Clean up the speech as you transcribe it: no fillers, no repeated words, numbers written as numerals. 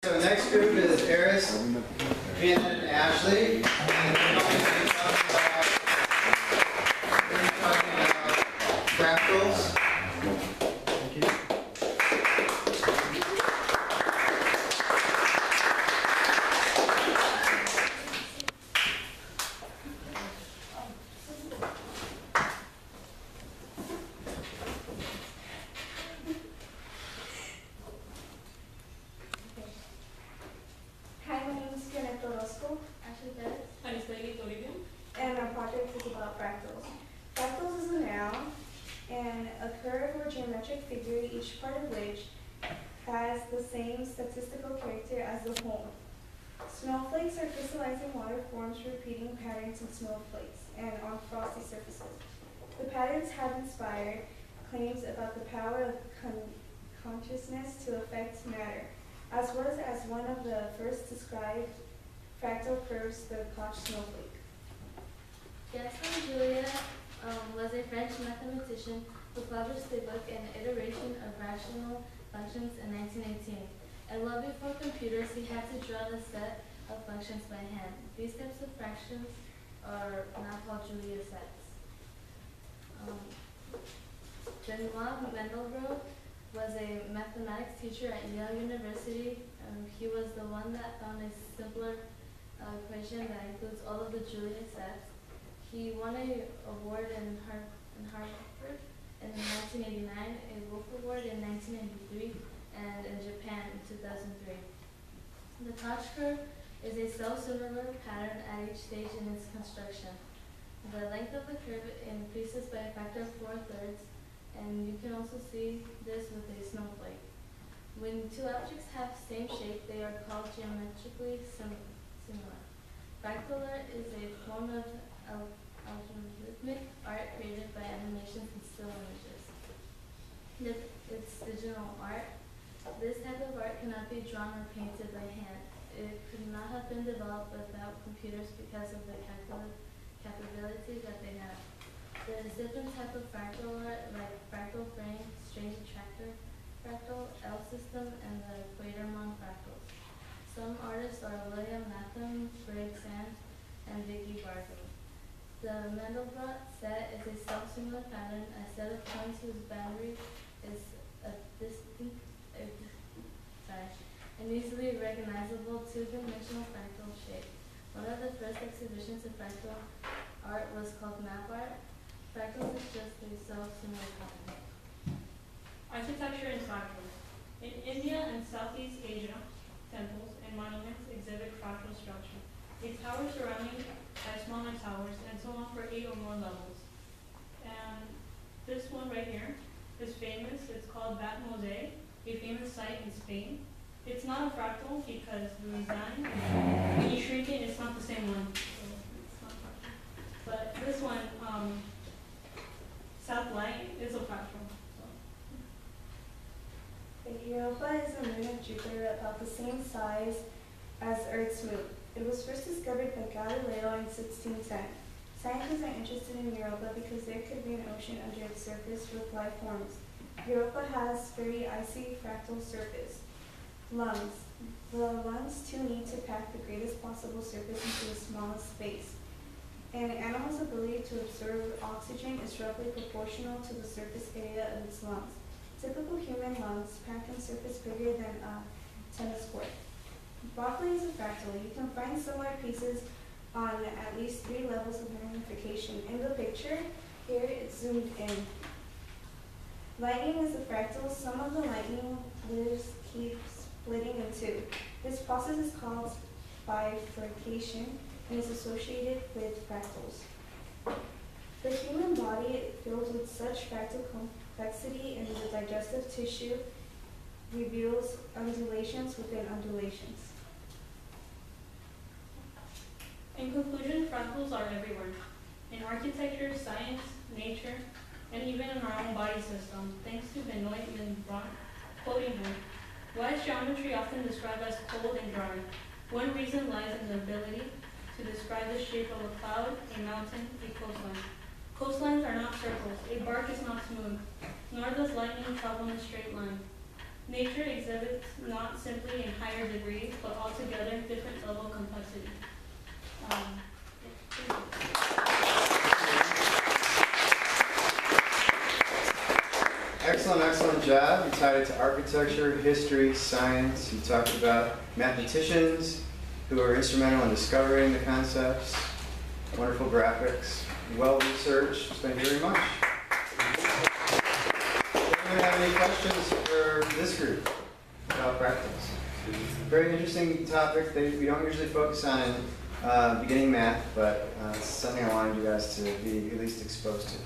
So next group is Eris, Janet, and Ashley. And we're going to be talking about fractals. And our project is about fractals. Fractals is a noun and a curve or geometric figure, each part of which has the same statistical character as the whole. Snowflakes are crystallizing water forms repeating patterns in snowflakes and on frosty surfaces. The patterns have inspired claims about the power of consciousness to affect matter, as was as one of the first described fractal curves, the Koch snowflake. Gaston Julia was a French mathematician who published the book An Iteration of Rational Functions in 1918. And well before computers, he had to draw the set of functions by hand. These types of fractions are now called Julia sets. Benoit Mandelbrot was a mathematics teacher at Yale University. He was the one that found a simpler equation that includes all of the Julia sets. He won an award in Harvard in 1989, a Wolf Award in 1993, and in Japan in 2003. The Koch curve is a self-similar pattern at each stage in its construction. The length of the curve increases by a factor of 4/3, and you can also see this with a snowflake. When two objects have same shape, they are called geometrically similar. Fractal art is a form of algorithmic art created by animations and still images. It's digital art. This type of art cannot be drawn or painted by hand. It could not have been developed without computers because of the capability that they have. There's different types of fractal art, like fractal frame, strange attractor fractal, L system, and the Quatermain fractals. Some artists are William Latham, Greg Sand, and Vicky Barton. The Mandelbrot set is a self-similar pattern, a set of points whose boundary is an easily recognizable two-dimensional fractal shape. One of the first exhibitions of fractal art was called map art. Fractals is just a self-similar pattern. Architecture and fractals. In India and Southeast Asia, temples and monuments exhibit fractal structure. A tower surrounding by smaller towers, and so on for 8 or more levels. And this one right here is famous. It's called Bat Mosaic, a famous site in Spain. It's not a fractal because the design, when you shrink it, it's not the same one. So it's not fractal. But this one, South Light, is a fractal. Europa is a moon of Jupiter about the same size as Earth's moon. It was first discovered by Galileo in 1610. Scientists are interested in Europa because there could be an ocean under its surface with life forms. Europa has very icy fractal surface. Lungs. The lungs too need to pack the greatest possible surface into the smallest space. An animal's ability to absorb oxygen is roughly proportional to the surface area of its lungs. Typical human lungs pack a surface bigger than a tennis court. Broccoli is a fractal. You can find similar pieces on at least 3 levels of magnification. In the picture, here it's zoomed in. Lightning is a fractal. Some of the lightning leaves keep splitting in two. This process is called bifurcation and is associated with fractals. The human body is filled with such fractal complexity, and the digestive tissue reveals undulations within undulations. In conclusion, fractals are everywhere. In architecture, science, nature, and even in our own body system, thanks to Benoit Mandelbrot, quoting him, why is geometry often described as cold and dry? One reason lies in the ability to describe the shape of a cloud, a mountain, a coastline. Coastlines are not circles. A bark is not smooth, nor does lightning travel in a straight line. Nature exhibits not simply in higher degree, but altogether different level of complexity. Excellent, excellent job. You tied it to architecture, history, science. You talked about mathematicians who are instrumental in discovering the concepts. Wonderful graphics. Well researched. Thank you very much. Anyone have any questions for this group about fractals? Very interesting topic. We don't usually focus on in beginning math, but it's something I wanted you guys to be at least exposed to.